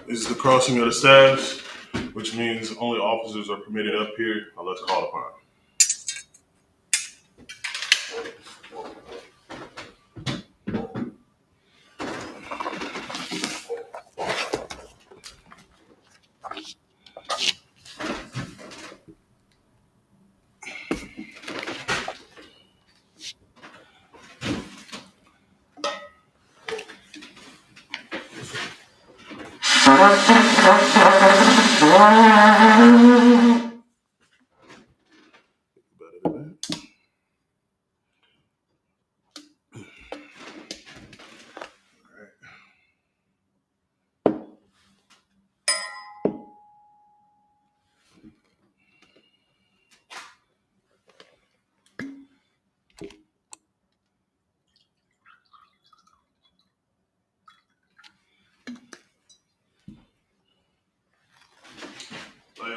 is the crossing of the staffs, which means only officers are permitted up here unless called upon.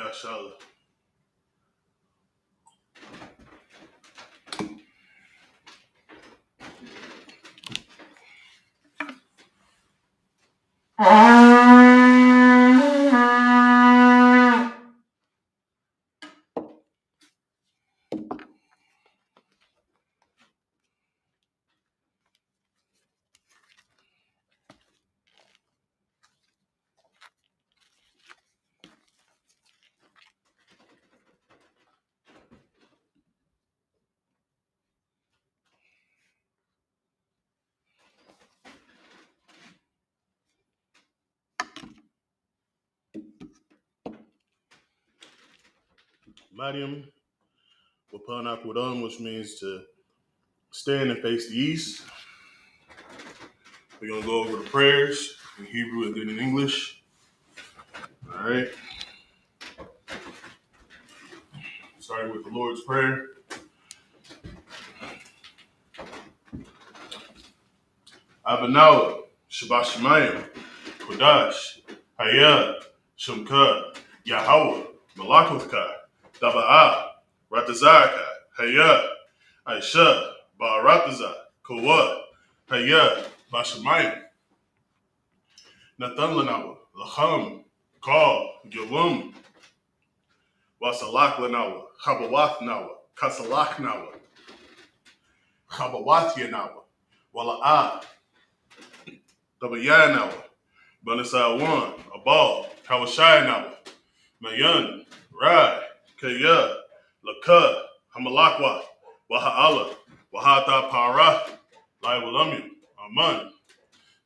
Inshallah. Mariam Wapan, which means to stand and face the east. We're going to go over the prayers in Hebrew and then in English. All right. Starting with the Lord's Prayer. Abanawa, Shabbat Shemayim, Kodash, Hayah, Shumka, Yahweh, Malakutka, Daba'ah, Ratazaka, Hayah, Aisha, Ba'arataza, Kawah, Hayah, Bashamayim, Nathan Lanawa, Lacham, Kal, Gilum, Wasalak Lanawa, Chabawath Nawa, Kasalak Nawa, Chabawath Yanawa, Wala'ah, Dabayah Nawa, Banasai 1, Abal, Kawashai Nawa, Mayan, Rai, Kaya, Laka, Hamalakwa, Waha'ala, Wahata Para, Laiwalamim, Aman.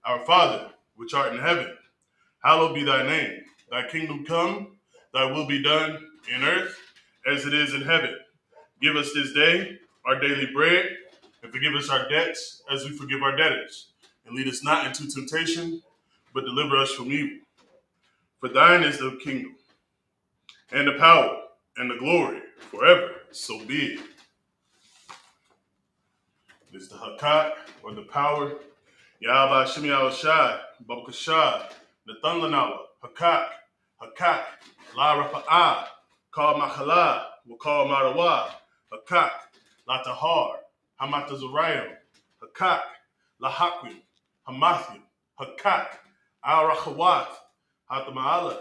Our Father, which art in heaven, hallowed be thy name. Thy kingdom come, thy will be done in earth as it is in heaven. Give us this day our daily bread, and forgive us our debts as we forgive our debtors. And lead us not into temptation, but deliver us from evil. For thine is the kingdom, and the power, and the glory, forever. So be it. This is the Hakat, or the power. Yahba Shimi Al-Shai, Babakashai, Nathan Lanawa, Hakak, La Rafa'ah, Kal Machala, Wakal Marawa, Hakak, La Tahar, Hamata Zarayim, Hakak, La Hakim, Hamathim, Hakak, Al Rachawath, Hatama'ala,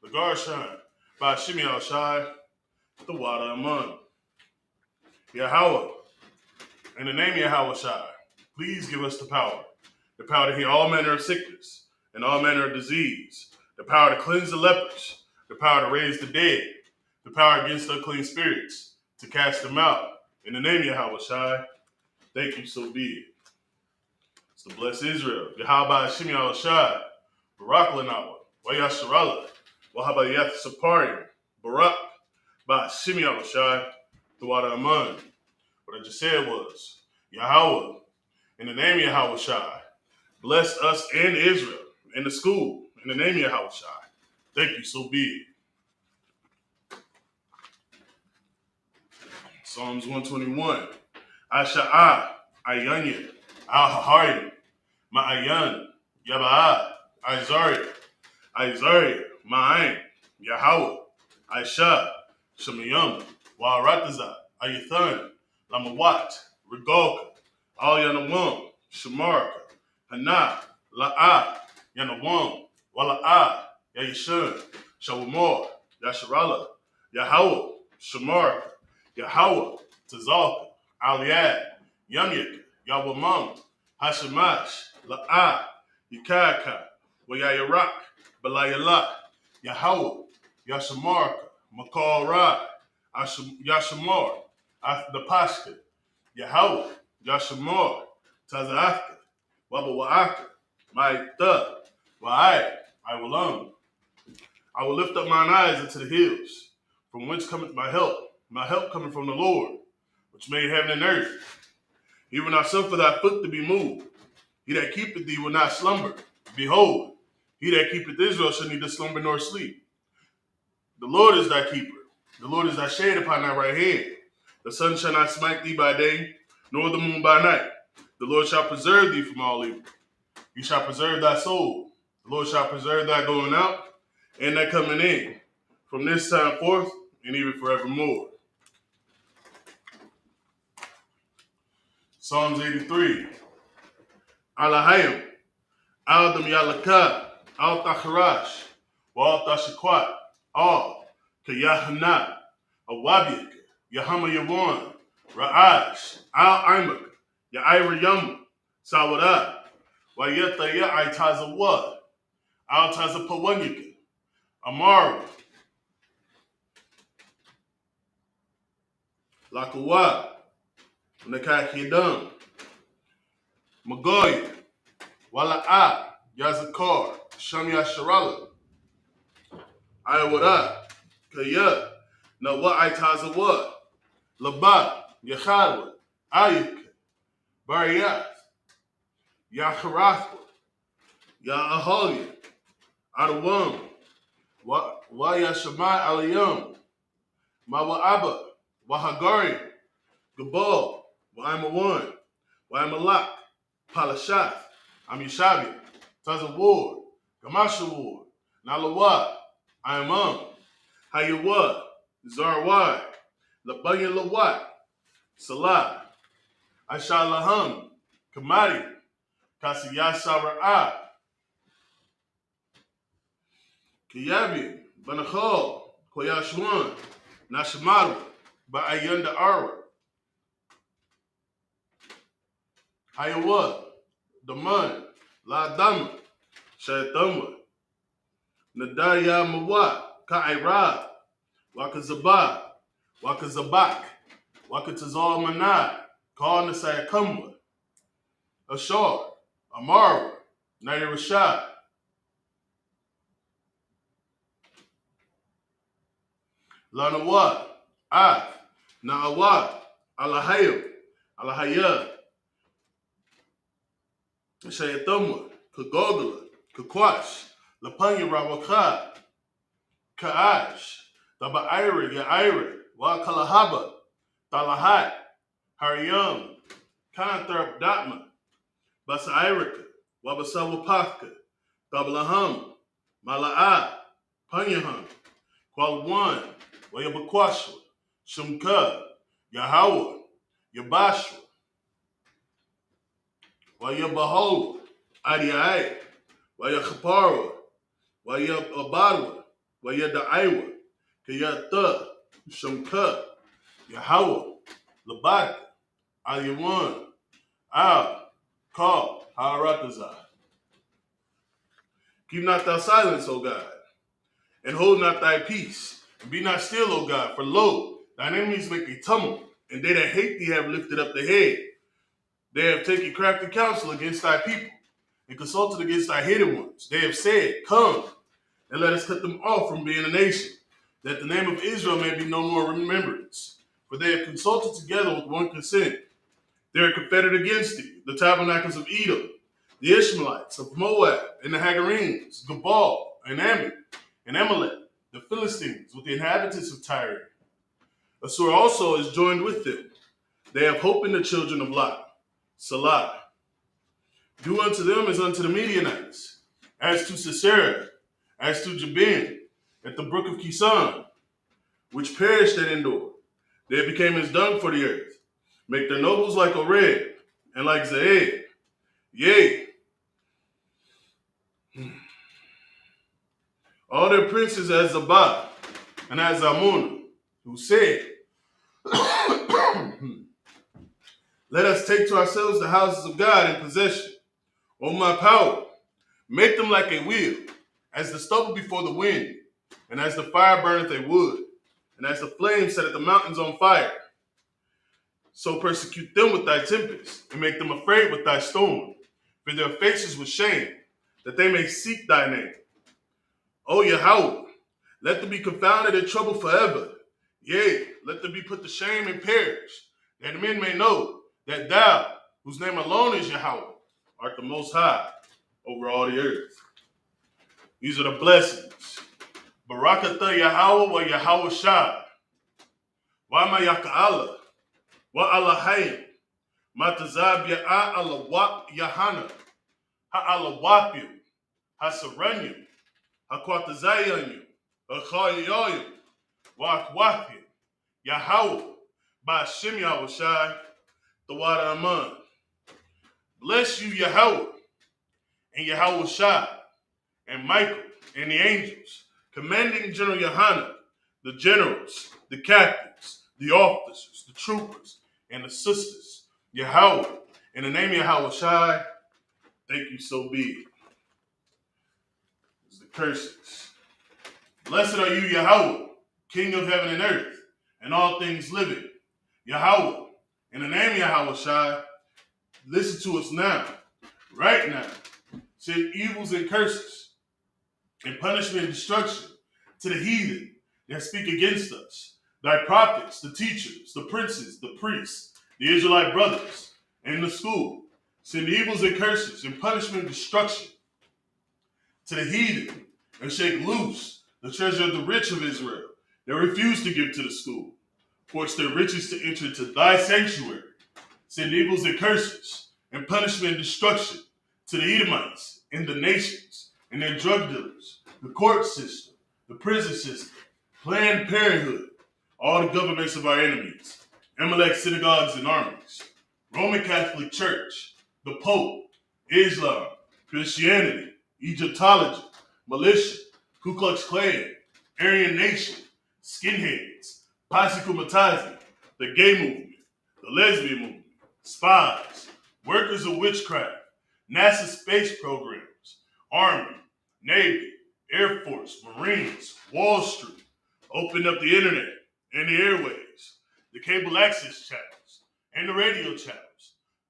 the Garshan, by Shimi Al-Shai, the water among. Yahweh, in the name of Yahweh Shai, please give us the power to heal all manner of sickness and all manner of disease, the power to cleanse the lepers, the power to raise the dead, the power against unclean spirits, to cast them out. In the name of Yahweh Shai, thank you, so be it. It's to bless Israel. Yahweh Shimi Al-Shai, Barak Lanawa, Wayasharala, Wahabayath Saparim, Barak, Ba Shimi Al-Shai, the water Aman. What I just said was, Yahweh, in the name of Yahweh Shai, bless us and Israel and the school in the name of Yahweh Shai. Thank you, so be it. Psalms 121. Asha'ah, Ayanya, Al-Hahari, Ma'ayan, Yaba'ah, Izariah, Ma'ain, Yahweh, Aisha, Shemayim, Wa'arataza, Ayathan, Lamawat, Regalka, Al Yanawam, Shamarka, Hana, La'ah, Yanawam, Wala'ah, Yashun, Shawamor, Yasharala, Yahweh, Shamar, Yahweh, Tazalka, Aliad, Yamyik, Yawamam, Hashamash, La'ah, Yikaka, Wayayarak, Balayala, Yahweh, Yashamarka, Makal Ra, Yashamar, the Pashka, Yahweh, Yashamar, Tazafka, Waba Wa'aka, my the, Wa'ai, I will learn. I will lift up mine eyes into the hills, from whence cometh my help coming from the Lord, which made heaven and earth. He will not suffer thy foot to be moved. He that keepeth thee will not slumber. Behold, he that keepeth Israel shall neither slumber nor sleep. The Lord is thy keeper. The Lord is thy shade upon thy right hand. The sun shall not smite thee by day, nor the moon by night. The Lord shall preserve thee from all evil. He shall preserve thy soul. The Lord shall preserve thy going out and thy coming in, from this time forth and even forevermore. Psalms 83. Alahayim, Aldam Yalaka, Al Tacharash, Wal Tashakwat, Al Kayahana, Awabik, Yahama Yawan, Ra'ash, Al Imak, Ya'ira Yum, Sawada, Wayeta Ya'ai Tazawa, Al Tazapawanyika, Amaru, Lakawa, Nakakidam, Magoy, Wala'a, Yazakar, Shamya Sharala, Iwada, Kaya, Nawa Itazawa, Labat, Yachadwa, Ayuk, Bariyat, Yacharathwa, Ya'ahalia, Adawam, Wayashama Aliyam, Mawa'aba, Wahagari, Gabal, Waimawan, Waimalak, Palashath, Amishabi, Tazawar, Gamashawar, Nalawa, Imam, Hayawa, Zarwai, Labaya Lawat, Salah, Ashalaham, Kamari, Kasiyasara, Kiyabi, Banachal, Koyashwan, Nashamaru, Ba'ayanda Ara, Hayawa, Daman, La Dama, Shaitama, Nadaya Mawat, Ka'ira, Wakazabah, Wakazabak, Wakatazal Manad, Kal Nasayakumwa, Ashar, Amara, Nair Rashad, Lanawat, Af, Na'awat, Alahayim, Alahayah, Shayatumwa, Kagogala, Kakwash, Lapanya Rawakad, Ka'ash, Taba'ira, Ya'ira, Wa Kalahaba, Talahat, Haryam, Kantharp Datma, Basairika, Wabasawapaka, Tablaham, Mala'at, Panyaham, Kwalwan, Wayabakwashwa, Shumka, Yahawah, Yabashwa, Wayabahowa, Adiai, Wayakhaparwa, Wayabadwa, Wayadaiwa, Kayata, Shumka, Yahawah, Labat, Aliyawan, Al, Call, Haratazah. Keep not thou silence, O God, and hold not thy peace, and be not still, O God, for lo, thine enemies make a tumult, and they that hate thee have lifted up the head. They have taken crafty counsel against thy people, and consulted against thy hidden ones. They have said, Come, and let us cut them off from being a nation, that the name of Israel may be no more remembrance. For they have consulted together with one consent. They are confederate against thee, the tabernacles of Edom, the Ishmaelites of Moab, and the Hagarenes, Gabal, and Ammon, and Amalek, the Philistines, with the inhabitants of Tyre. Assur also is joined with them. They have hope in the children of Lot. Salah. Do unto them as unto the Midianites, as to Sisera, as to Jabin, at the brook of Kison, which perished at Endor. They became as dung for the earth. Make their nobles like Oreb, and like Zaed. Yea. All their princes as Zabah and as Amun, who said, let us take to ourselves the houses of God in possession. O my power, make them like a wheel, as the stubble before the wind, and as the fire burneth a wood, and as the flame setteth the mountains on fire. So persecute them with thy tempest, and make them afraid with thy storm, for their faces with shame, that they may seek thy name. O Yahweh, let them be confounded and troubled forever. Yea, let them be put to shame and perish, that men may know that thou, whose name alone is Yahweh, art the most high over all the earth. These are the blessings. Barakatha Yahweh wa Yahweh Shai. Wa ma yaka'ala. Wa Allahayim. Matazab ya'a alawap Yahana. Ha'alawapim. Hasaranyim. Hakwatazayanyim. Achayoyim. Wa akwapim. Yahweh. Ba'ashem Yahweh Shai. Tawada Aman. Bless you, Yahweh, and Yahweh Shai, and Michael, and the angels, commanding General Yohanan, the generals, the captains, the officers, the troopers, and the sisters. Yahweh, in the name of Yahweh Shai, thank you, so be it. It's the curses. Blessed are you, Yahweh, King of heaven and earth, and all things living. Yahweh, in the name of Yahweh Shai, listen to us now, right now. Send evils and curses, and punishment and destruction to the heathen that speak against us, thy prophets, the teachers, the princes, the priests, the Israelite brothers, and the school. Send evils and curses and punishment and destruction to the heathen, and shake loose the treasure of the rich of Israel that refuse to give to the school. Force their riches to enter into thy sanctuary. Send evils and curses and punishment and destruction to the Edomites and the nations and their drug dealers, the court system, the prison system, Planned Parenthood, all the governments of our enemies, Amalek synagogues and armies, Roman Catholic Church, the Pope, Islam, Christianity, Egyptology, militia, Ku Klux Klan, Aryan Nation, skinheads, Posse Comitazi, the gay movement, the lesbian movement, spies, workers of witchcraft, NASA space programs, Army, Navy, Air Force, Marines, Wall Street, open up the internet and the airwaves, the cable access channels, and the radio channels.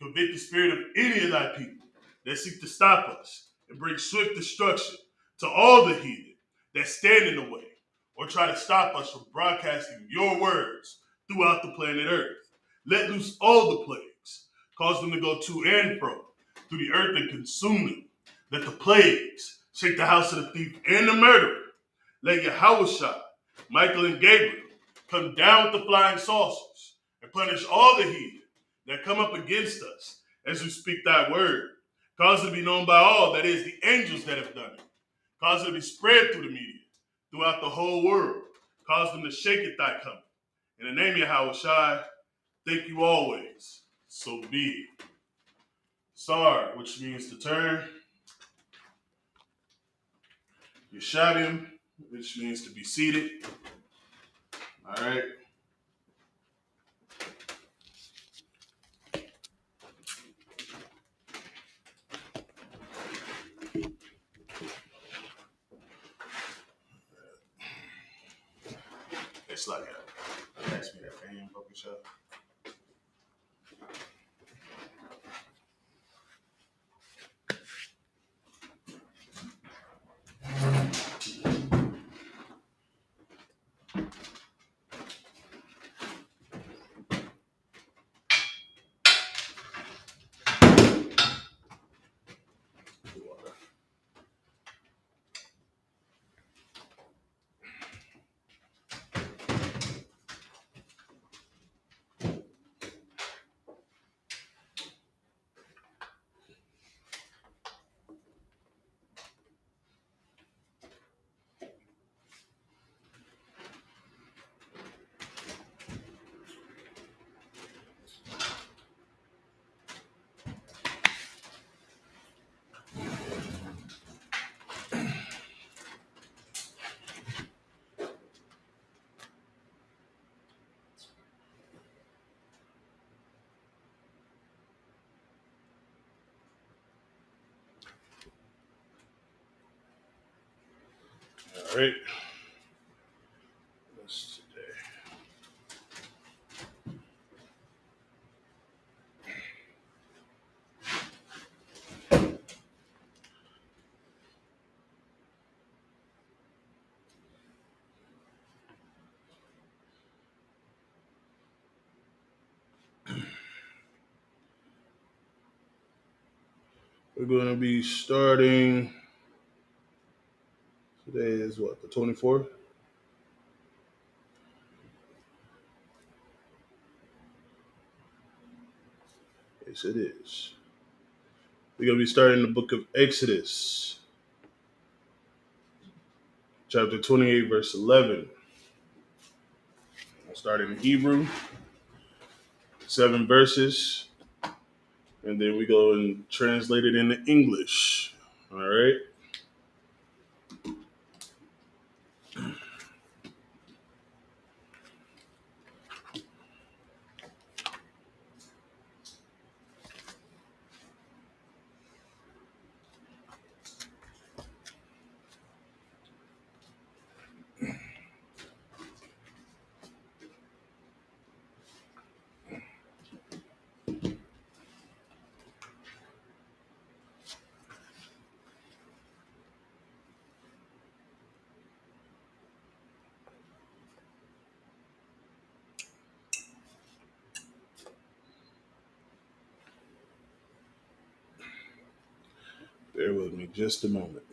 Convict the spirit of any of thy people that seek to stop us and bring swift destruction to all the heathen that stand in the way or try to stop us from broadcasting your words throughout the planet Earth. Let loose all the plagues, cause them to go to and fro through the earth and consume them. Let the plagues shake the house of the thief and the murderer. Let Yahweh Shai, Michael and Gabriel come down with the flying saucers and punish all the heathen that come up against us as we speak thy word. Cause it to be known by all, that is, the angels that have done it. Cause it to be spread through the media, throughout the whole world. Cause them to shake at thy coming. In the name of Yahweh Shai, thank you always. So be it. Sar, which means to turn. Yeshadim, which means to be seated. All right. It's like that. Pass me that fan, focus up. All right. What's today? We're going to be starting. Today is what, the 24th? Yes, it is. We're going to be starting the book of Exodus, chapter 28, verse 11. I'll start in Hebrew, 7 verses, and then we go and translate it into English. All right. Bear with me just a moment.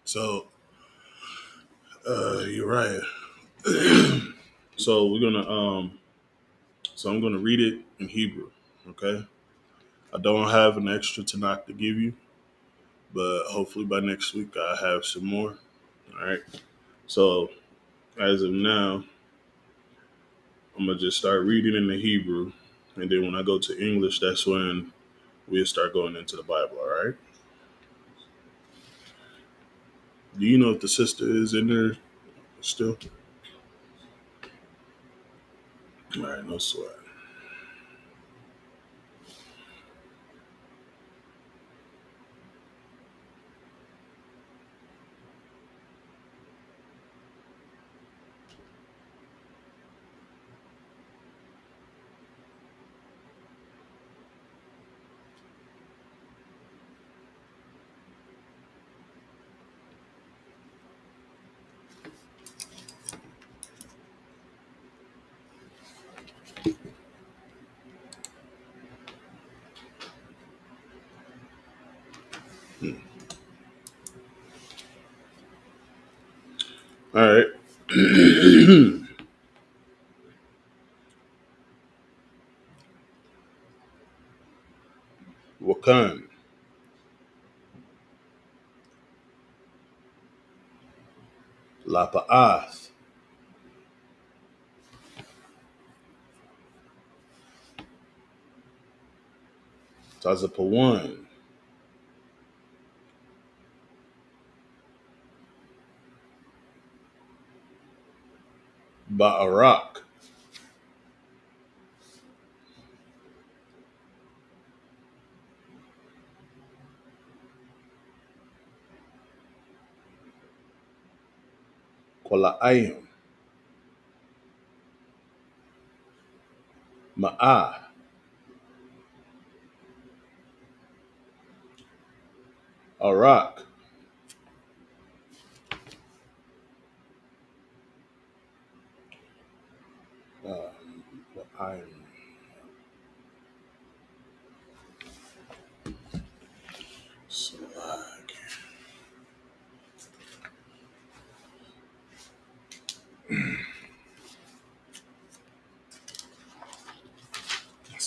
So, Uriah. So we're gonna so I'm gonna read it in Hebrew. Okay. I don't have an extra Tanakh to give you, but hopefully by next week I have some more. All right. So as of now, I'm gonna just start reading in the Hebrew, and then when I go to English, that's when we'll start going into the Bible. All right. Do you know if the sister is in there still? All right. No sweat. All right. Wakan. Lapa'ath. Tazapawan. Ba'arak. Kola'ayim. Ma'ah. Arak. Iron.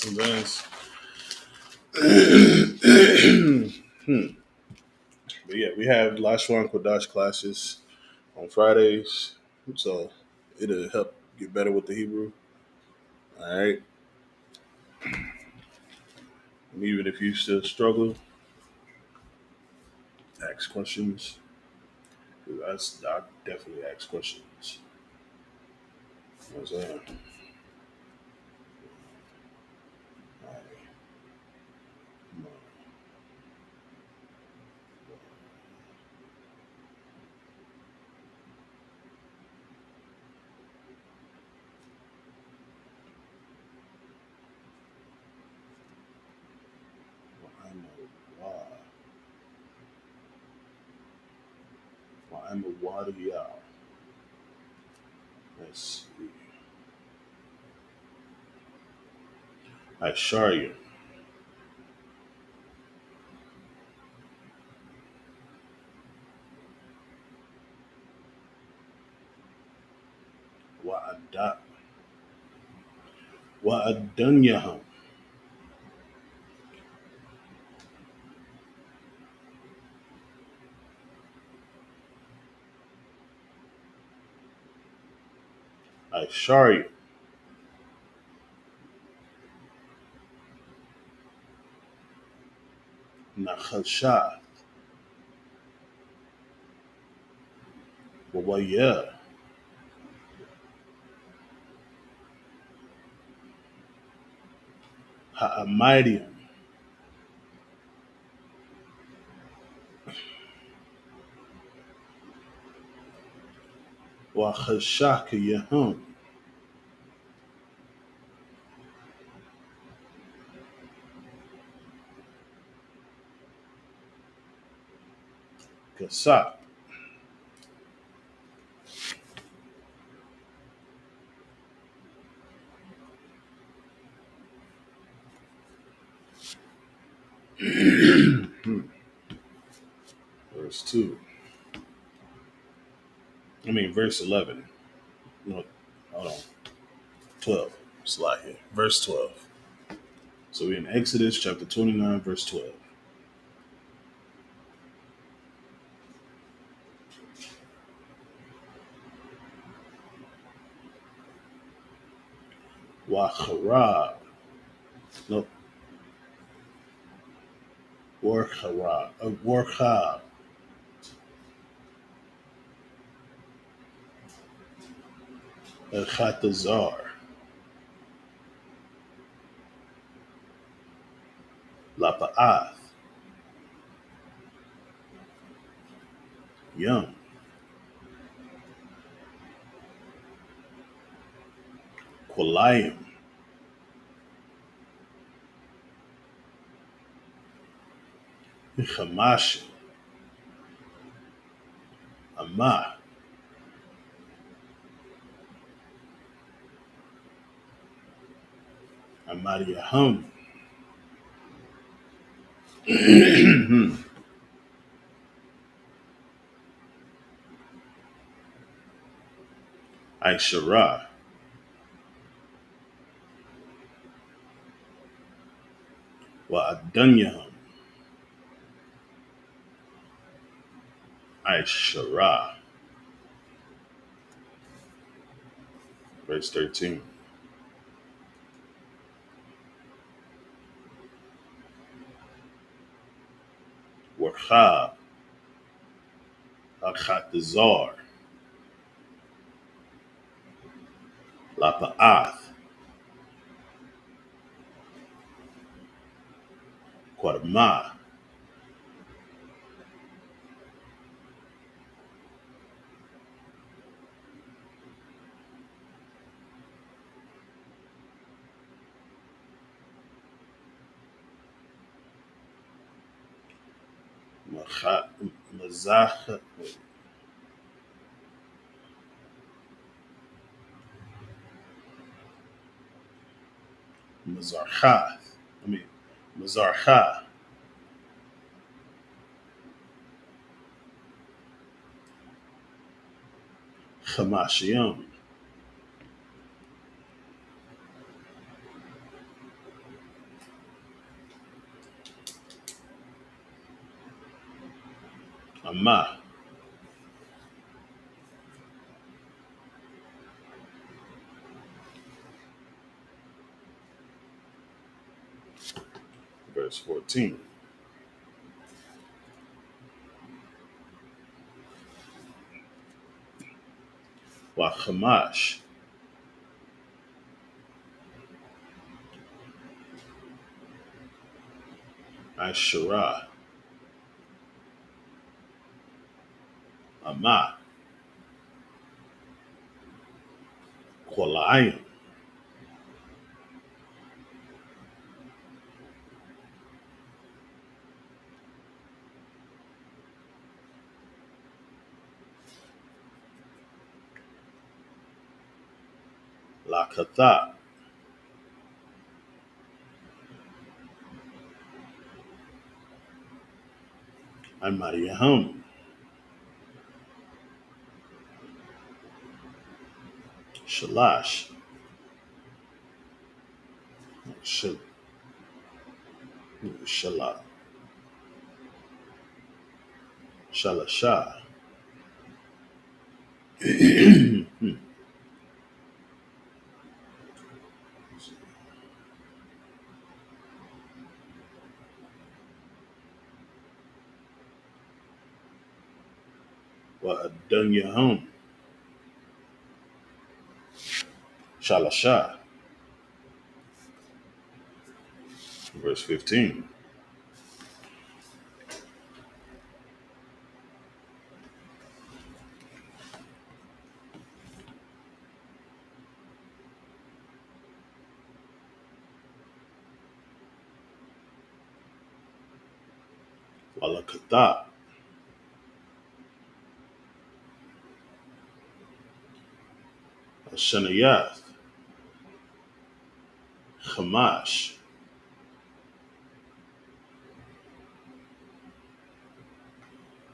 Sometimes. But yeah, we have Lashwan Kodash classes on Fridays, so it'll help get better with the Hebrew. All right, and even if you still struggle, ask questions. I definitely ask questions. You know what I'm saying? All right. I'm a why. Why I'm a water y'all. Let's see. I assure you. Wa'ada. Wa'adanyahum. I assure you. Nachasha. Wawaya. Ha'amayim. Wa'chashaka yahum. Kasak. Verse 2. Verse 11. No, hold on. 12. Slide here. Verse 12. So we're in Exodus chapter 29, verse 12. Wachara. No, Warchara. Warcha. Chatazar. Lapa'ath. Yum. Kolayim. Chamash. Amah. Amariyahum. Aishara. Wa'adanyahum. Aishara. Verse 13. Warchab. Achatazar. Lapa'ath. Quadma. Mazach. Mazarcha. I mean, Mazarcha. Chamashiam. Ama. Verse 14. Wa Hamash. Ashura. Ama. Kwalayim. Lakatha. Amariyahum. Shalash. Shal- Shala. Shalasha. Wa Adunyahum. Shalasha. Verse 15. Walakatha. Shanayath. Hamash.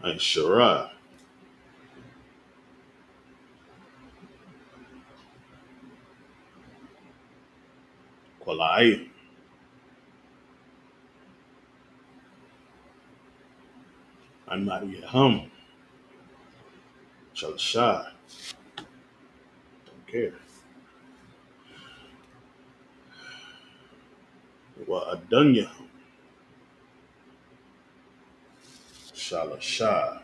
Ashura. Kwalayim. Amariyahum. Shalasha. Don't care. Wa Adunyahum. Shalasha.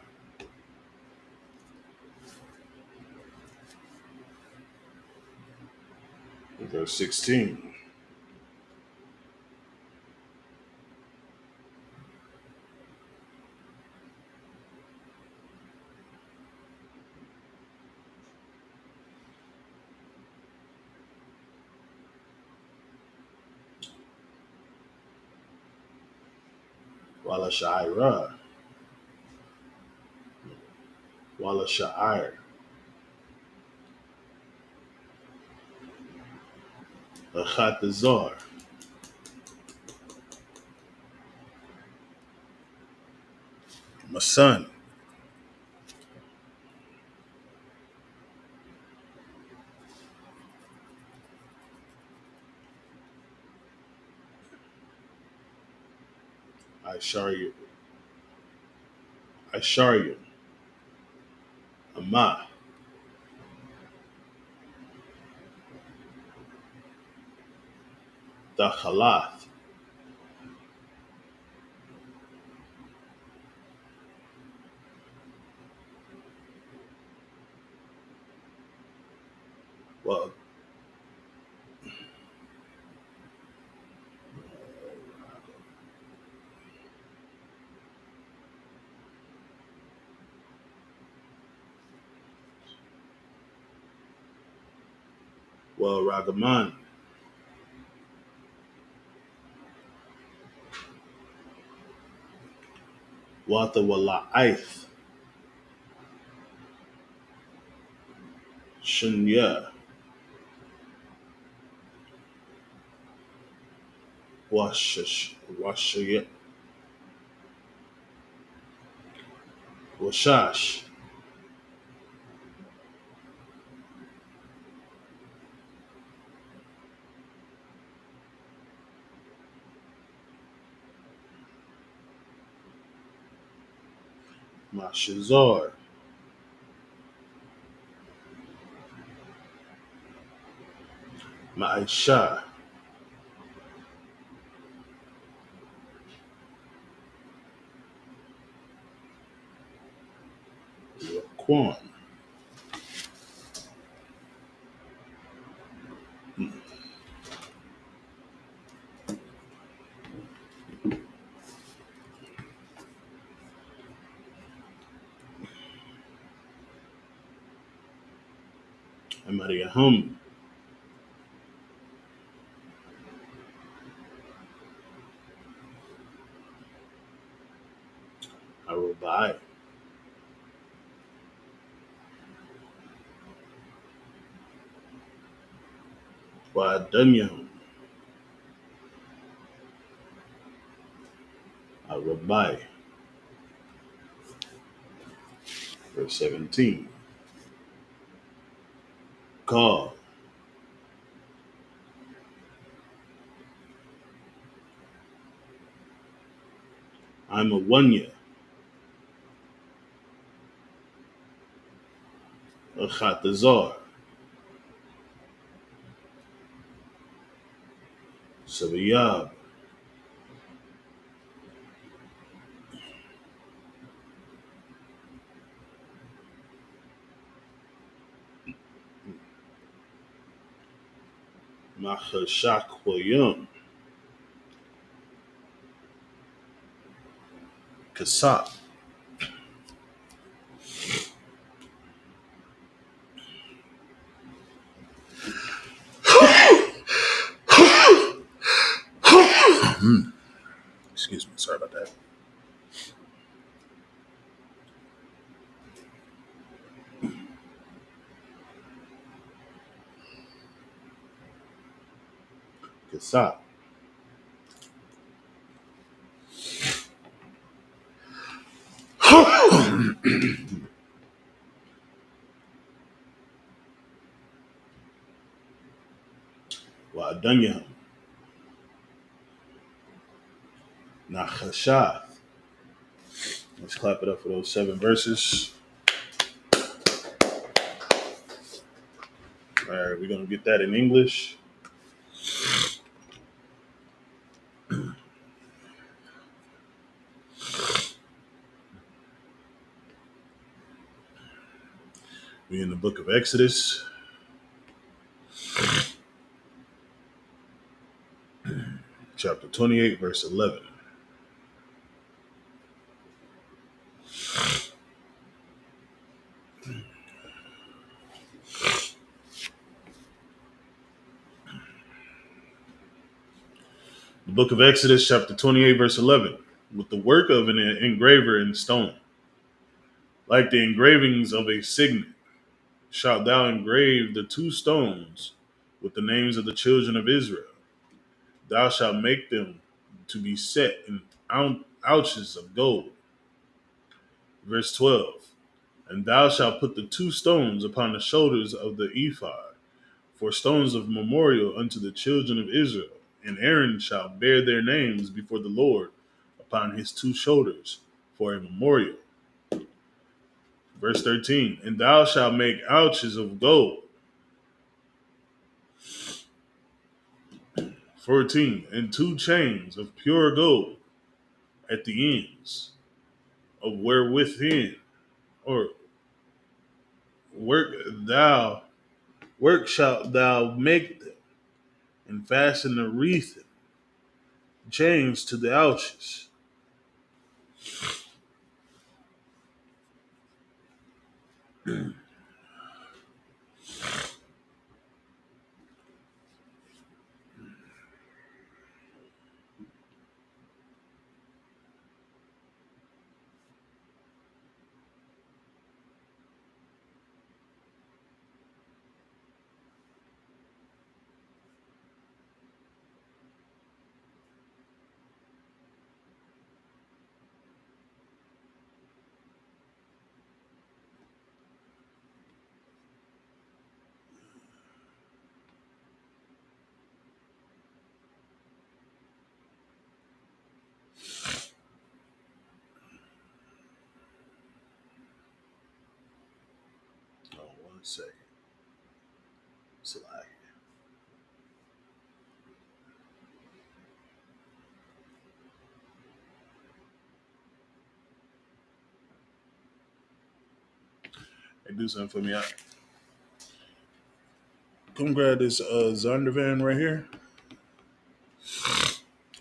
Verse 16. Wala Sha'ira. Wala Sha'ir. Achatazar. My son. Ishariah. Ishariah. Ama. Dachalath. Well, Ragaman. Wata Wala'ith. Shunya. Washish. Washayet. Washash. Mashazar, Ma'aisha, Quan, Amariyahum, Arubai, Wadanyahum, Arubai. Verse 17. God, I'm a Wanya, a Chatazar, Sabiyab, Mahashakwayum, Kasap, excuse me, sorry about that. Kasap, Wadanyahum, Nachashath. Let's clap it up for those 7 verses. All right, we're going to get that in English. We're in the book of Exodus, chapter 28, verse 11. The book of Exodus, chapter 28, verse 11. With the work of an engraver in stone, like the engravings of a signet, shalt thou engrave the 2 stones with the names of the children of Israel. Thou shalt make them to be set in ouches of gold. Verse 12. And thou shalt put the 2 stones upon the shoulders of the ephod, for stones of memorial unto the children of Israel. And Aaron shall bear their names before the Lord upon his 2 shoulders for a memorial. Verse 13. And thou shalt make ouches of gold. 14. And 2 chains of pure gold at the ends, of wherewithin, or work thou work shalt thou make them, and fasten the wreath chains to the ouches. second. Slide. Hey, do something for me. Come grab this Zondervan right here.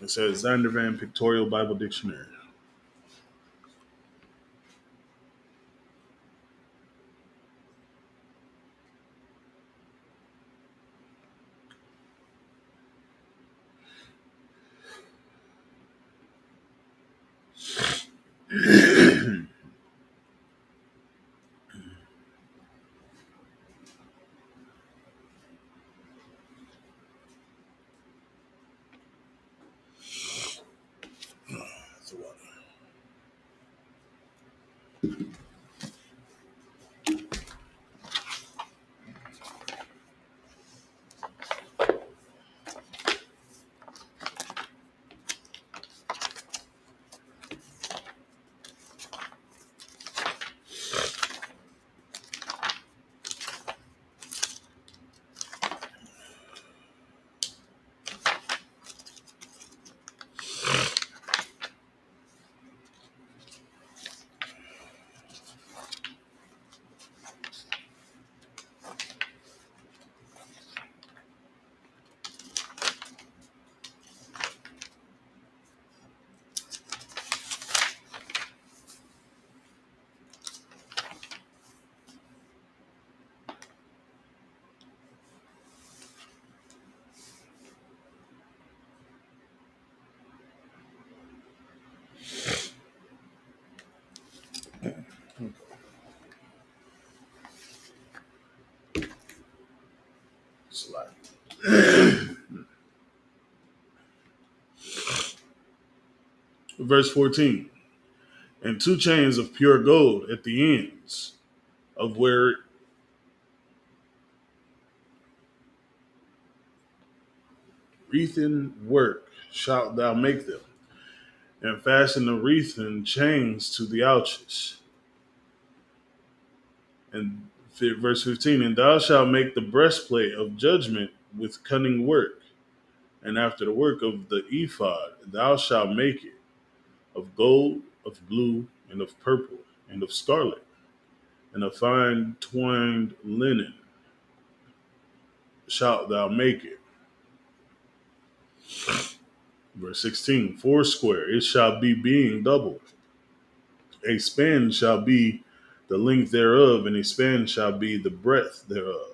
It says Zondervan Pictorial Bible Dictionary. That's a lot. Slide. Verse 14. And two chains of pure gold at the ends of where wreathen work shalt thou make them, and fasten the wreathen chains to the ouches. And verse 15, and thou shalt make the breastplate of judgment with cunning work, and after the work of the ephod, thou shalt make it of gold, of blue, and of purple, and of scarlet, and of fine twined linen shalt thou make it. Verse 16, foursquare it shall be being doubled. A span shall be the length thereof, and a span shall be the breadth thereof.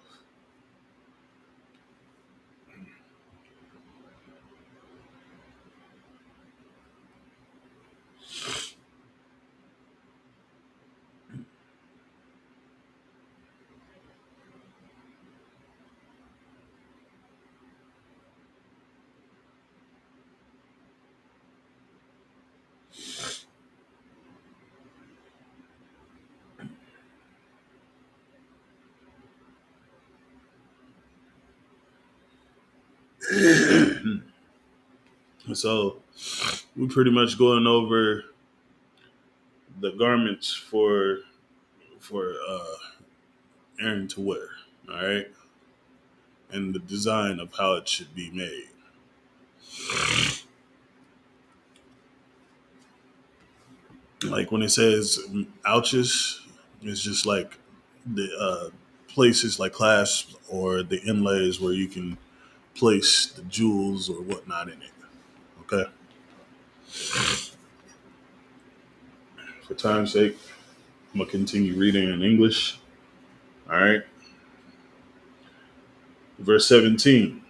So we're pretty much going over the garments for Aaron to wear, all right, and the design of how it should be made. Like when it says ouches, it's just like the places like clasps or the inlays where you can place the jewels or whatnot in it. Okay, for time's sake, I'm gonna continue reading in English. All right, verse 17.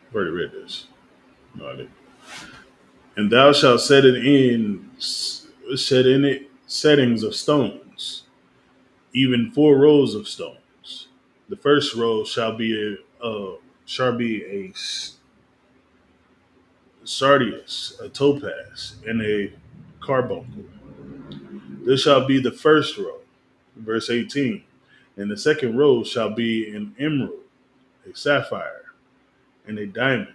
I've already read this. No, I didn't. And thou shalt set in it settings of stones, even 4 rows of stones. The first row shall be a sardius, a topaz, and a carbuncle. This shall be the first row. Verse 18. And the second row shall be an emerald, a sapphire, and a diamond.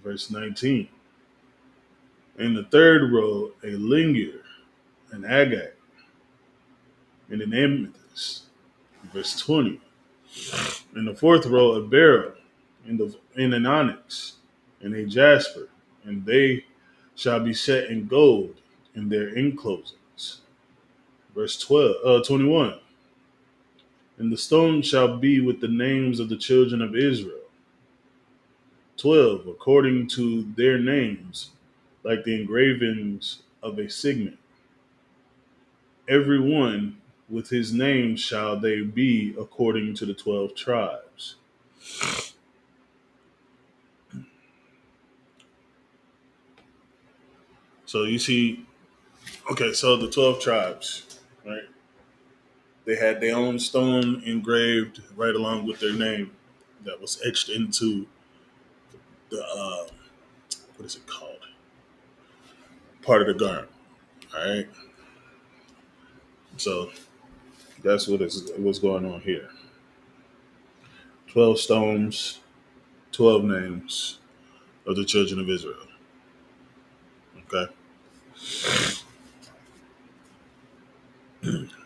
Verse 19. And the third row, a ligure, an agate, and an amethyst. Verse 20. In the fourth row, a beryl, in an onyx, and a jasper, and they shall be set in gold in their enclosings. Verse 21. And the stone shall be with the names of the children of Israel, 12, according to their names, like the engravings of a signet. Every one with his name shall they be according to the 12 tribes. So you see, okay, so the 12 tribes, right? They had their own stone engraved right along with their name that was etched into the, what is it called? Part of the garment, all right? So that's what's going on here. 12 stones, 12 names of the children of Israel. Okay.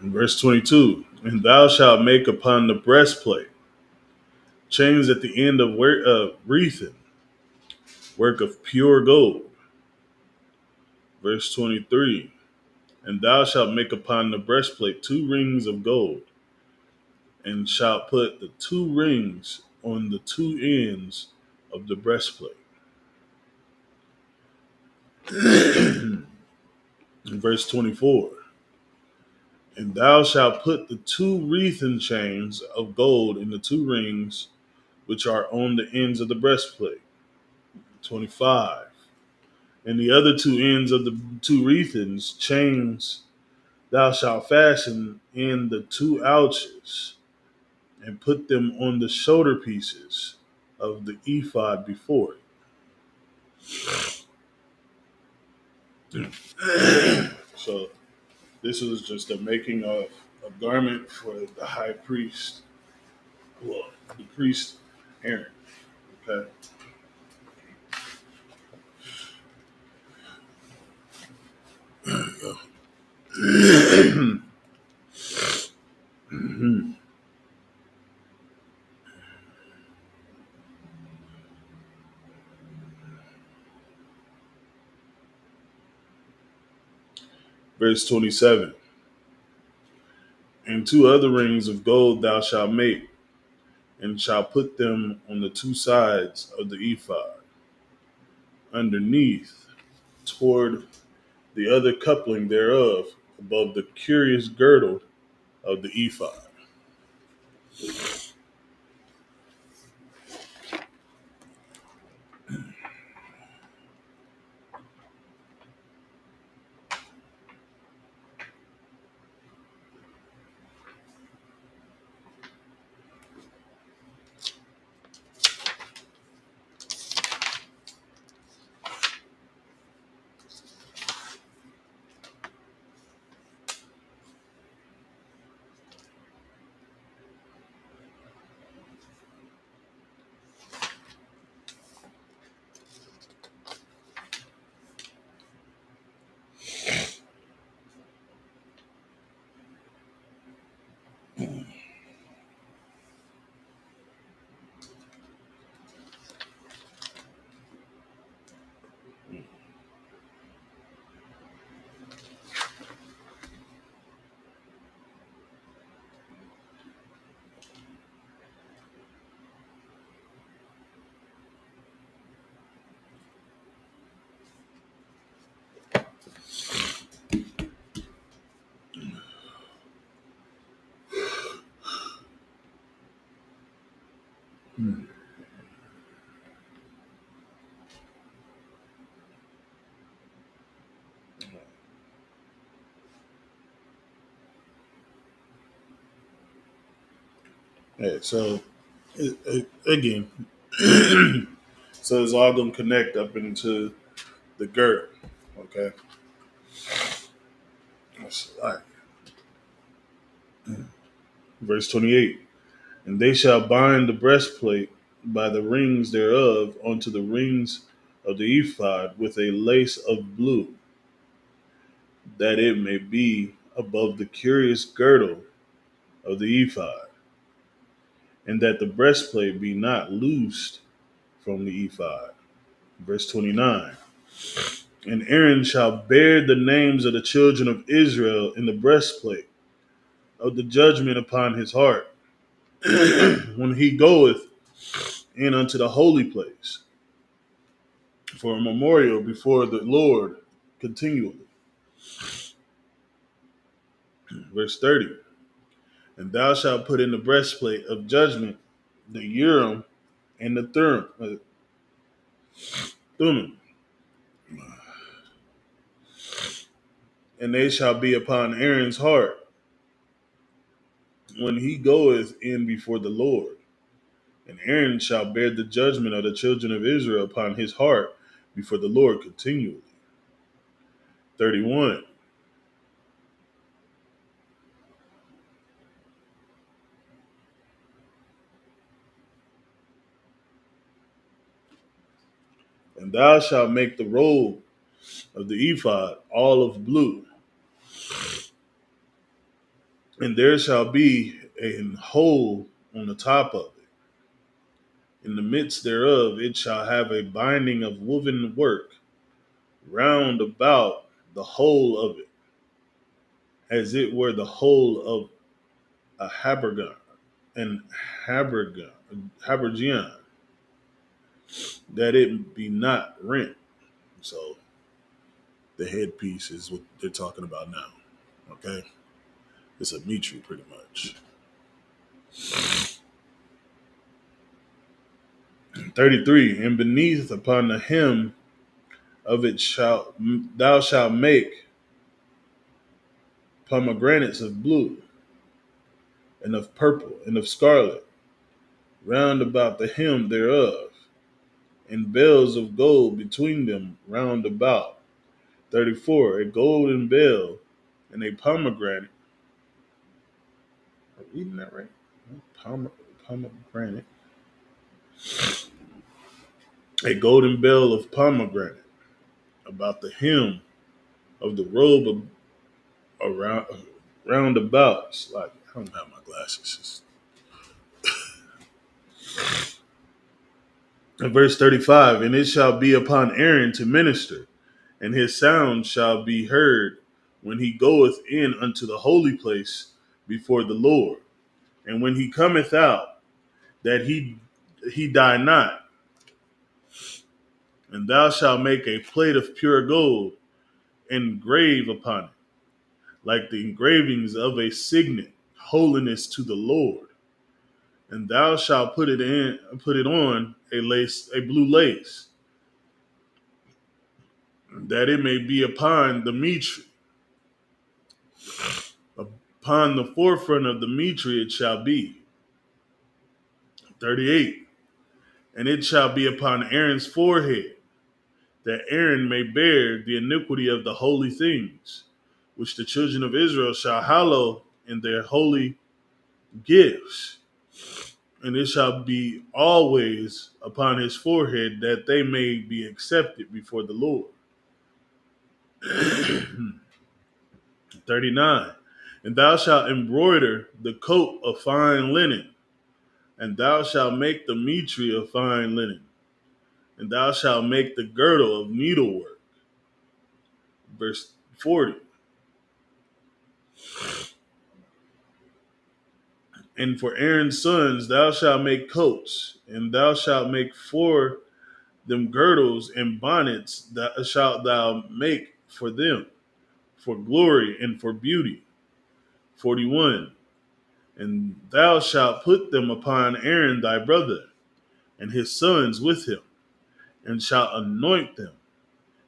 Verse 22. And thou shalt make upon the breastplate chains at the end of wreathen, work of pure gold. Verse 23. And thou shalt make upon the breastplate 2 rings of gold, and shalt put the 2 rings on the 2 ends of the breastplate. Verse 24. And thou shalt put the 2 wreathen chains of gold in the 2 rings which are on the ends of the breastplate. 25. And the other 2 ends of the 2 wreathens chains thou shalt fasten in the 2 ouches, and put them on the shoulder pieces of the ephod before it. So this was just the making of a garment for the high priest, well, the priest Aaron. Okay. Verse 27. And 2 other rings of gold thou shalt make, and shalt put them on the 2 sides of the ephod, underneath, toward the other coupling thereof, above the curious girdle of the ephod. Yeah, so again, so it's all going to connect up into the girdle. Okay. All right. Verse 28. And they shall bind the breastplate by the rings thereof onto the rings of the ephod with a lace of blue, that it may be above the curious girdle of the ephod, and that the breastplate be not loosed from the ephod. Verse 29. And Aaron shall bear the names of the children of Israel in the breastplate of the judgment upon his heart when he goeth in unto the holy place for a memorial before the Lord continually. Verse 30. And thou shalt put in the breastplate of judgment the Urim and the Thummim, and they shall be upon Aaron's heart when he goeth in before the Lord. And Aaron shall bear the judgment of the children of Israel upon his heart before the Lord continually. 31. And thou shalt make the robe of the ephod all of blue, and there shall be a hole on the top of it. In the midst thereof it shall have a binding of woven work round about the whole of it, as it were the whole of a habergeon and habergeon, that it be not rent. So the headpiece is what they're talking about now. Okay, it's a mitri pretty much. 33. And beneath upon the hem of it thou shalt make pomegranates of blue and of purple and of scarlet round about the hem thereof, and bells of gold between them round about. 34. A golden bell and a pomegranate. Am I reading that right? Pomegranate. A golden bell of pomegranate about the hem of the robe of, around round about. It's like I don't have my glasses. In verse 35, and it shall be upon Aaron to minister, and his sound shall be heard when he goeth in unto the holy place before the Lord, and when he cometh out, that he die not. And thou shalt make a plate of pure gold, and engrave upon it, like the engravings of a signet, holiness to the Lord. And thou shalt put it on a blue lace, that it may be upon the mitri. Upon the forefront of the mitri it shall be. 38. And it shall be upon Aaron's forehead, that Aaron may bear the iniquity of the holy things, which the children of Israel shall hallow in their holy gifts. And it shall be always upon his forehead, that they may be accepted before the Lord. 39. And thou shalt embroider the coat of fine linen, and thou shalt make the mitri of fine linen, and thou shalt make the girdle of needlework. Verse 40. And for Aaron's sons thou shalt make coats, and thou shalt make for them girdles and bonnets that shalt thou make for them, for glory and for beauty. 41. And thou shalt put them upon Aaron thy brother, and his sons with him, and shalt anoint them,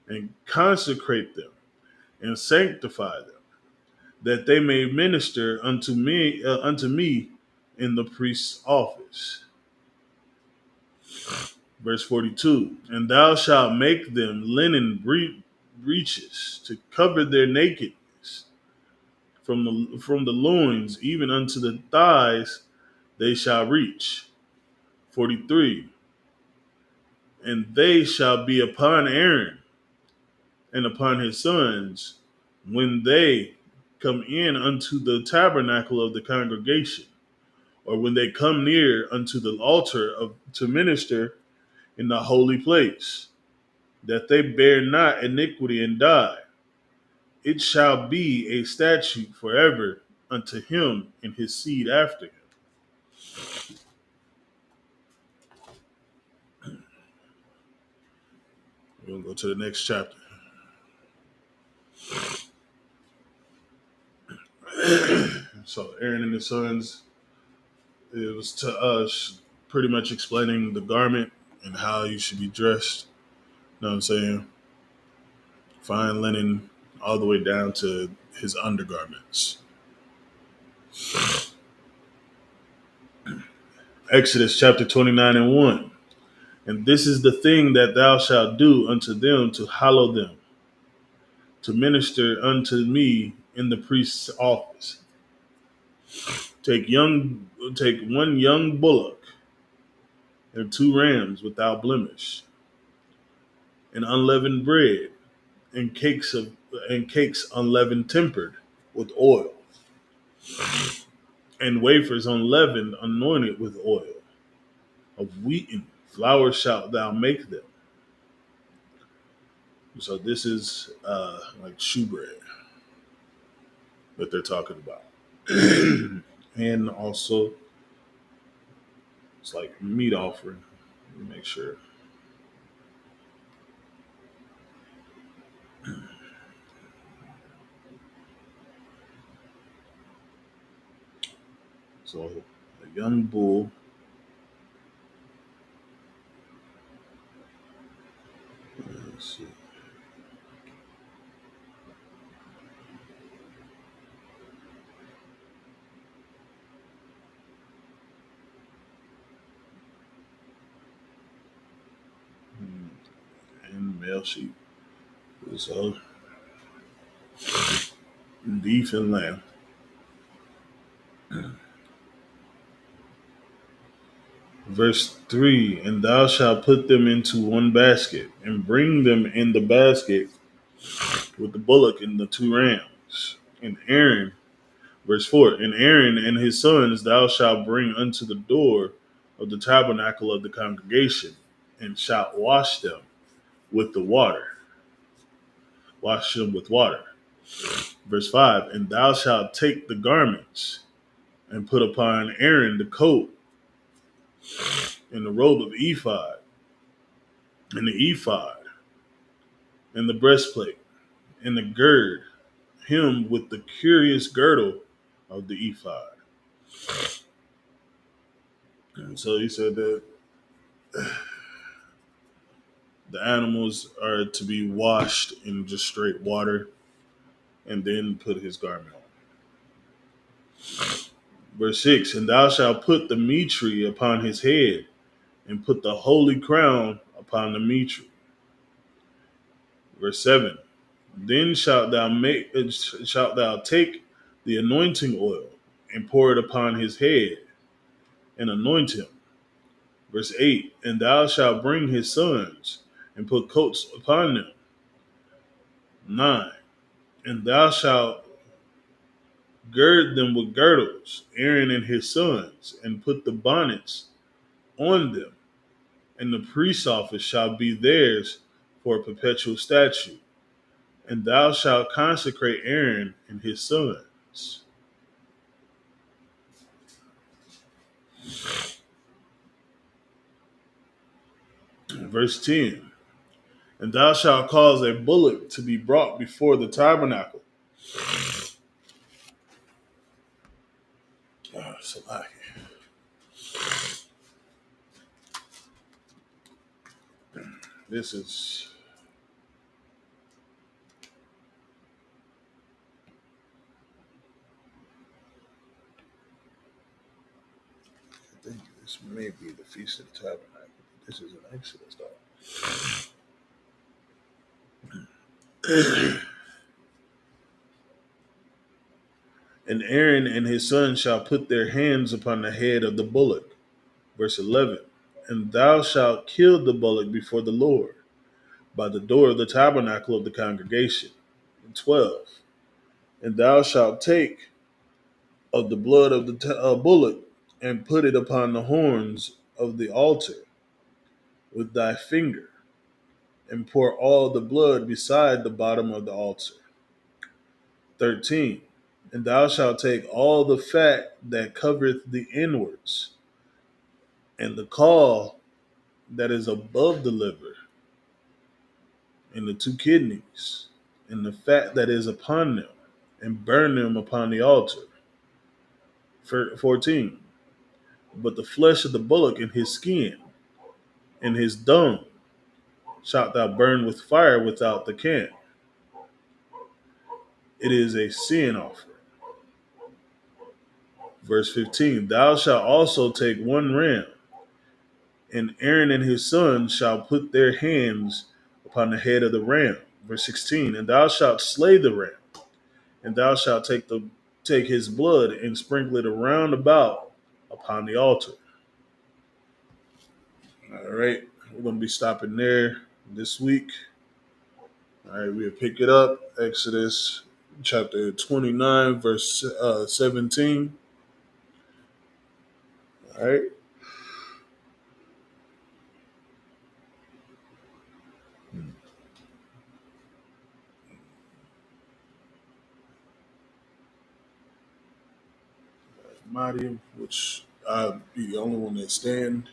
and consecrate them, and sanctify them, that they may minister unto me in the priest's office. Verse 42. And thou shalt make them linen breeches to cover their nakedness, from the loins even unto the thighs they shall reach. 43. And they shall be upon Aaron and upon his sons when they come in unto the tabernacle of the congregation, or when they come near unto the altar to minister in the holy place, that they bear not iniquity and die. It shall be a statute forever unto him and his seed after him. We'll go to the next chapter. So Aaron and his sons, it was to us pretty much explaining the garment and how you should be dressed. You know what I'm saying? Fine linen all the way down to his undergarments. Exodus chapter 29 and 1. And this is the thing that thou shalt do unto them to hallow them, to minister unto me in the priest's office. Take one young bullock and 2 rams without blemish, and unleavened bread, and cakes unleavened tempered with oil, and wafers unleavened anointed with oil. Of wheaten flour shalt thou make them. So this is like shewbread that they're talking about. And also it's like meat offering. Let me make sure. So a young bull. Let's see. And male sheep. So beef and lamb. Verse 3, and thou shalt put them into one basket, and bring them in the basket with the bullock and the 2 rams. And Aaron, verse 4, and Aaron and his sons thou shalt bring unto the door of the tabernacle of the congregation, and shalt wash them with the water. Wash them with water. Verse 5, and thou shalt take the garments, and put upon Aaron the coat, and the robe of ephod, and the ephod, and the breastplate, and the gird him with the curious girdle of the ephod. And so he said that the animals are to be washed in just straight water and then put his garment on. Verse 6, and thou shalt put the mitre upon his head, and put the holy crown upon the mitre. Verse 7, then shalt thou take the anointing oil, and pour it upon his head, and anoint him. Verse 8, and thou shalt bring his sons, and put coats upon them. 9, and thou shalt gird them with girdles, Aaron and his sons, and put the bonnets on them. And the priest's office shall be theirs for a perpetual statute. And thou shalt consecrate Aaron and his sons. Verse 10, and thou shalt cause a bullock to be brought before the tabernacle. This is I think this may be the Feast of the Tabernacle. This is an Exodus, though. And Aaron and his sons shall put their hands upon the head of the bullock. Verse 11. And thou shalt kill the bullock before the Lord, by the door of the tabernacle of the congregation. And 12. And thou shalt take of the blood of the bullock and put it upon the horns of the altar with thy finger, and pour all the blood beside the bottom of the altar. 13. And thou shalt take all the fat that covereth the inwards, and the caul that is above the liver, and the two kidneys, and the fat that is upon them, and burn them upon the altar. 14. But the flesh of the bullock and his skin and his dung shalt thou burn with fire without the camp. It is a sin offering. Verse 15. Thou shalt also take one ram, and Aaron and his sons shall put their hands upon the head of the ram. Verse 16. And thou shalt slay the ram, and thou shalt take his blood and sprinkle it around about upon the altar. All right, we're going to be stopping there this week. All right, we'll pick it up. Exodus chapter 29, verse 17. All right. Mighty, which I'll be the only one that stand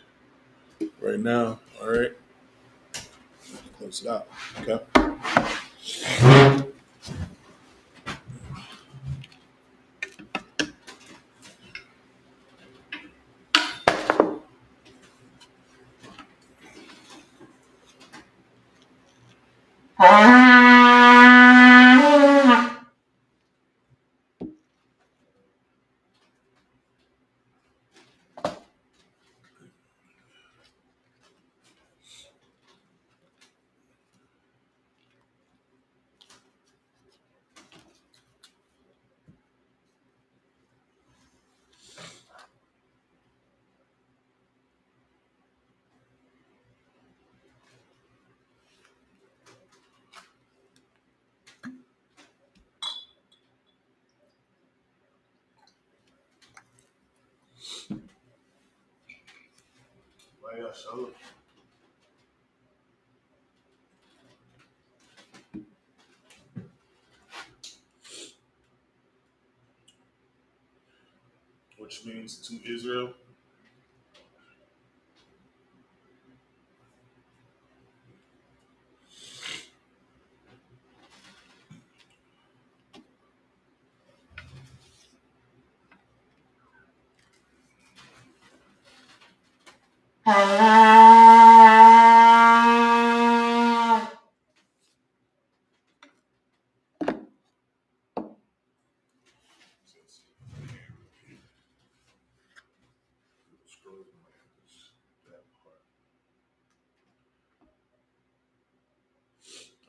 right now. All right. Close it out. Okay. Which means to Israel.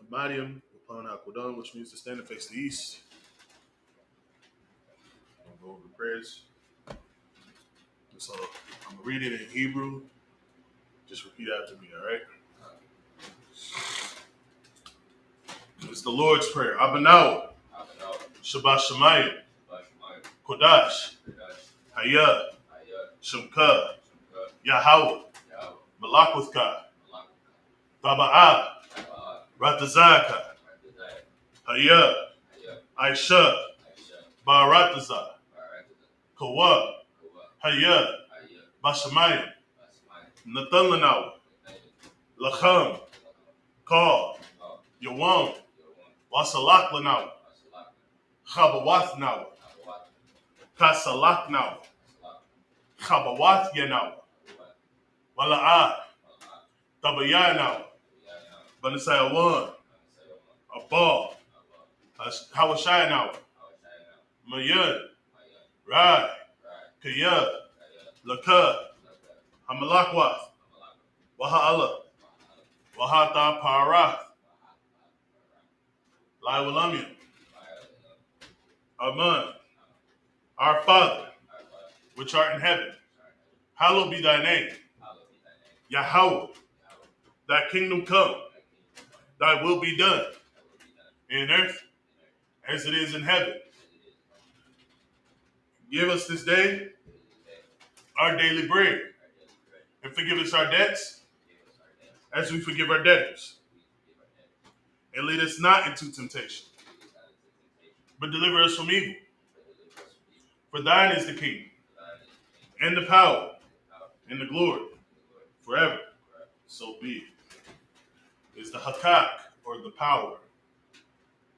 Amadium upon Aquadon, which means to stand and face the east. I'll go over the prayers. So I'm gonna read it in Hebrew. Just repeat after me, all right? It's the Lord's Prayer. Abanau, Shabbat Shemayim, Kodash, Hayah, Shemka, Yahweh, Malakuthka, Taba'ah, Ratazaka, Hayah, Aisha, Barataza, Kawa, Hayah, Bashamayim, Nathan Lacham, Call, Yawam, Wasalak Lanawa, Chabawath Nawa, Kasalak Nawa, Chabawath Yanawa, Wala'ah, Tabaya Nawa, Banisaya 1, Abal, Hawashai Nawa, Mayud, Rai, Kayud, Lakah, Hamalakwath, Waha'ala, Wahata Parath, Laiwalamia, Aman, our Father, which art in heaven, hallowed be thy name. Yahweh, thy kingdom come, thy will be done, in earth as it is in heaven. Give us this day our daily bread, and forgive us our debts as we forgive our debtors. And lead us not into temptation, but deliver us from evil. For thine is the kingdom, and the power, and the glory, forever. So be it. Is the hakak, or the power.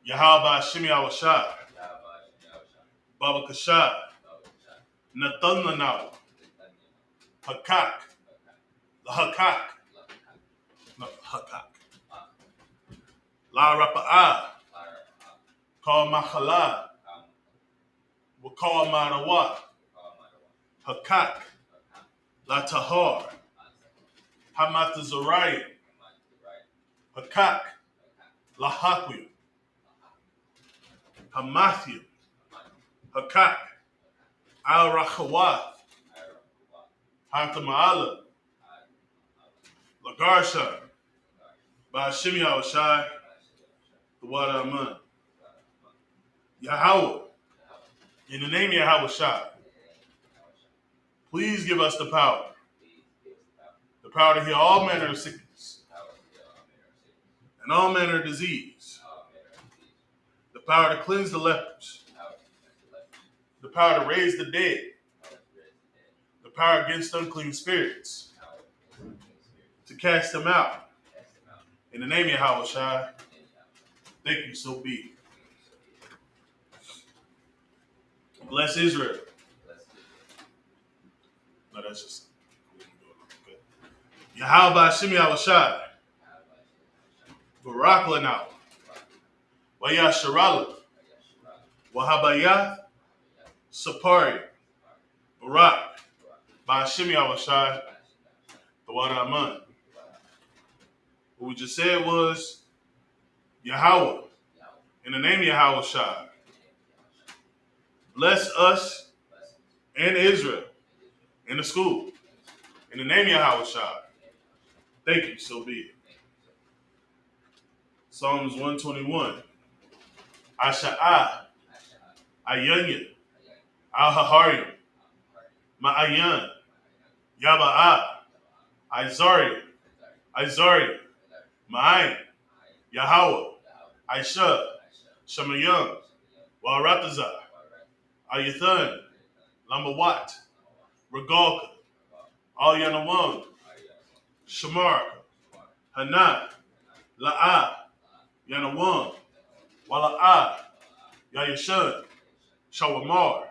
Yahweh Shimi Awashai, Baba Kashai, Nathan Lanawa, Hakak, the Hakak, no, Hakak. La Rapa'ah, Call Machala, Wakal Marawa, Hakak, La Tahar, Hamat Zariah, Hakak, La Hakwim, Hamathia, Hakak, Al Rachawath, Hatama'ala, Lagarsha, Ba'ashimi Awashai, the Wada Aman. Yahweh, in the name of Yahweh Shai, please give us the power to heal all manner of sickness and all manner of disease, the power to cleanse the lepers, the power to raise the dead, the power against unclean spirits, to cast them out. In the name of Yahweh Shai, thank you, so be it. Bless Israel. No, that's just okay. Yahweh Shimi Awashai, Barak Lanau, Wayasharala, Wahabayath, Sapari, Barak, Ba'ashimi Awashai, the Wada Aman. What we just said was Yahweh, in the name of Yahweh Shai, bless us and Israel in the school. In the name of Yahweh Shai. Thank you, so be it. Psalms 121. Asha'ah, Ayanya, Al-Haharim, Ma'ayan, Yaba'ah, Izariah, Ma'ayin, Yahweh, Aisha, Shemayim, Waratazah, Ayathan, Lamawat, Regalka, Al Yanawam, Shamar, Hana, La'ah, Yanawam, Wala'ah, Yayashan, Shawamar,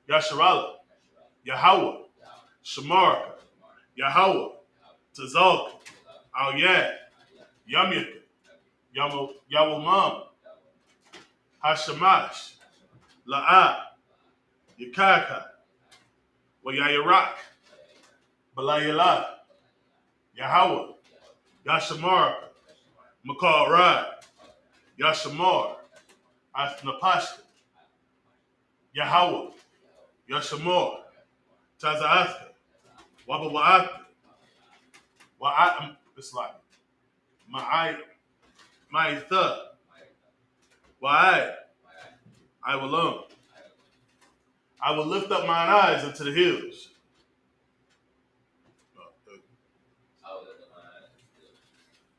Yasharala, Yahweh, Shamar, Yahweh, Tazalka, Al Yad, Yamyaka, Yawamam, Hashamash, La'ah, Yakaka, Wayayarak, Balayala, Yahweh, Yashamar, Makal Rad, Yashamar, Asnapashka, Yahweh, Yashamar, Tazaaska, Wabawaatka, Wa'at, it's like, Ma'itha, Wa'ai, I will learn. I will lift up mine eyes unto the hills.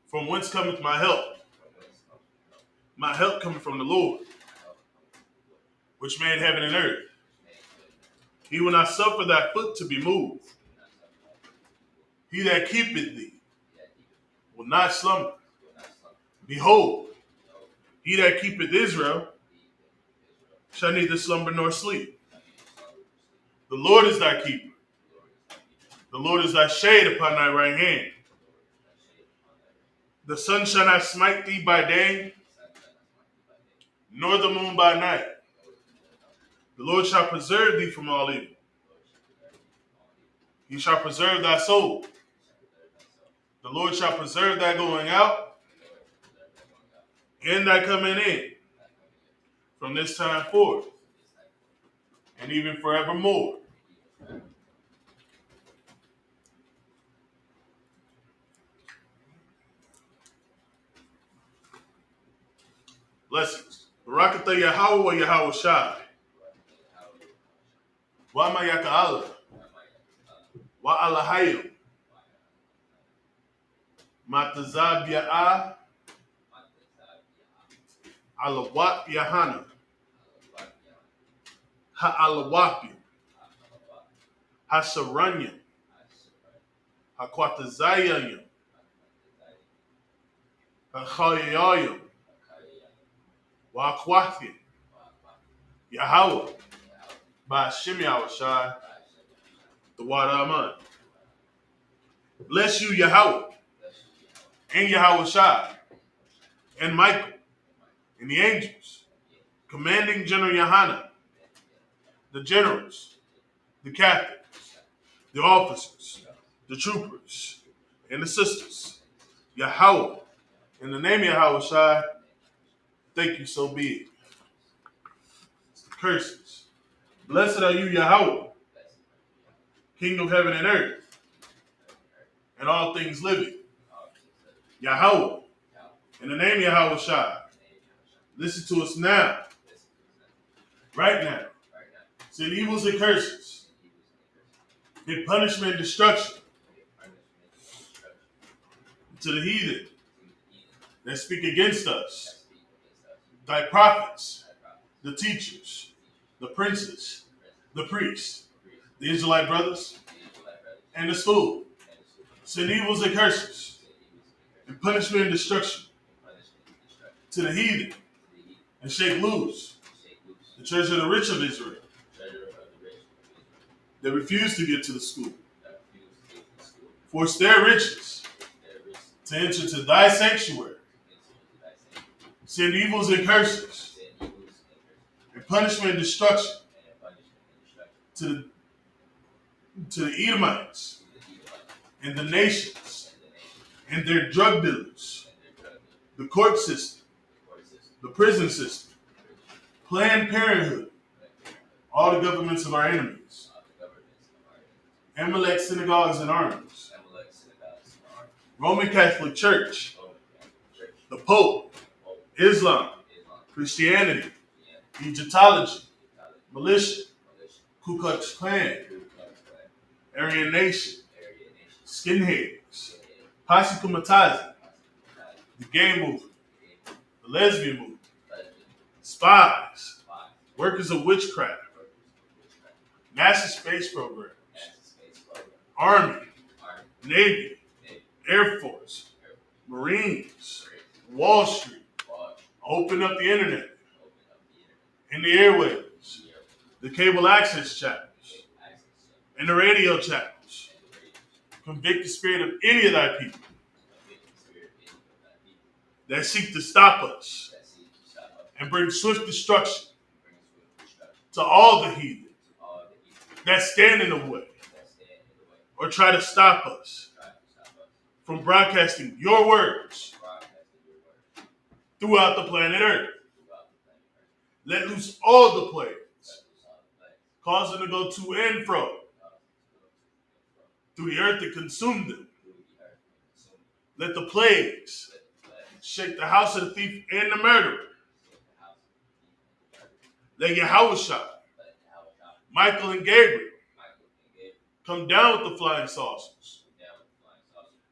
From whence cometh my help? My help cometh from the Lord, which made heaven and earth. He will not suffer thy foot to be moved. He that keepeth thee will not slumber. Behold, he that keepeth Israel shall neither slumber nor sleep. The Lord is thy keeper. The Lord is thy shade upon thy right hand. The sun shall not smite thee by day, nor the moon by night. The Lord shall preserve thee from all evil. He shall preserve thy soul. The Lord shall preserve thy going out and thy coming in from this time forth and even forevermore. Blessings. Barakatha Yahweh Yahweh Shai. Wa mayaka'ala. Wa alahayu. Matazabya'a. Alawat Yahana. Ha'alawapi. Hasaranya. Hakwatazayanya. Hachayayam. Wa'akwati. Yahweh. Ba'ashim Yahushai. The water Aman. Bless you, Yahweh. And Yahushai. And Michael. And the angels. Commanding General Yahana. The generals. The captains. The officers. The troopers. And the sisters. Yahweh. In the name of Yahushai. Thank you, so be it. Curses. Blessed are you, Yahweh, King of heaven and earth, and all things living. Yahweh, in the name of Yahushai, listen to us now, right now. Send evils and curses, give punishment and destruction to the heathen that speak against us, thy prophets, the teachers, the princes, the priests, the Israelite brothers, and the school. Send evils and curses, and punishment and destruction to the heathen, and shake loose the treasure of the rich of Israel that refuse to get to the school. Force their riches to enter to thy sanctuary. Send evils and curses, and punishment and destruction to the Edomites and the nations and their drug dealers, the court system, the prison system, Planned Parenthood, all the governments of our enemies, Amalek synagogues and armies, Roman Catholic Church, the Pope, Islam, Christianity, Egyptology, militia, Ku Klux Klan, Aryan Nation, skinheads, posse comitazi, the gay movement, the lesbian movement, spies, workers of witchcraft, NASA space programs, Army, Navy, Air Force, Marines, Wall Street, open up the internet, and the airwaves, the cable access channels, and the radio channels. Convict the spirit of any of thy people that seek to stop us and bring swift destruction to all the heathen that stand in the way or try to stop us from broadcasting your words throughout the planet Earth. Let loose all the plagues, cause them to go to and fro through the earth to consume them. Let the plagues shake the house of the thief and the murderer. Let Yahushua, Michael and Gabriel come down with the flying saucers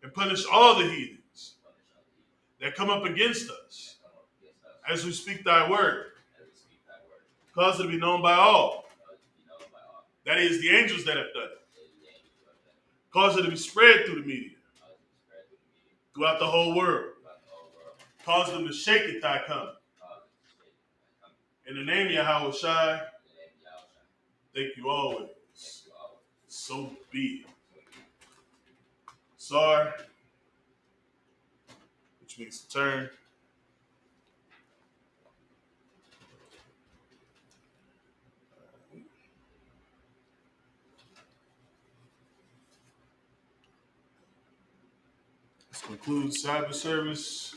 and punish all the heathens that come up against us as we speak thy word. Cause it to be known by all. That is, the angels that have done it. Cause it to be spread through the media, throughout the whole world. Cause them to shake at thy coming. In the name of Yahushai, thank you always. So be it. Sar, which means to turn. This concludes Sabbath service.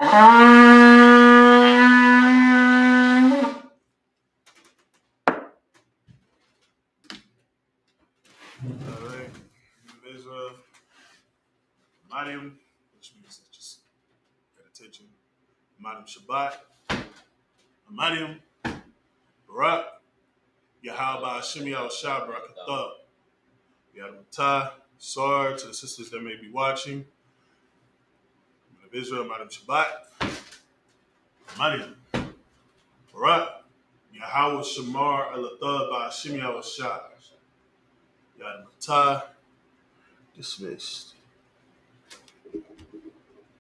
All right, Israel, Madim, which means just pay attention. Madim Shabbat, Madim, Barak. Yahweh Hashem Yahushua Barakatah. Yadamata. Sorry to the sisters that may be watching. Of Israel, Madam Shabbat. Madam. Barak. Yahweh Shamar Elatah by Hashem Yahushua. Yadamata. Dismissed.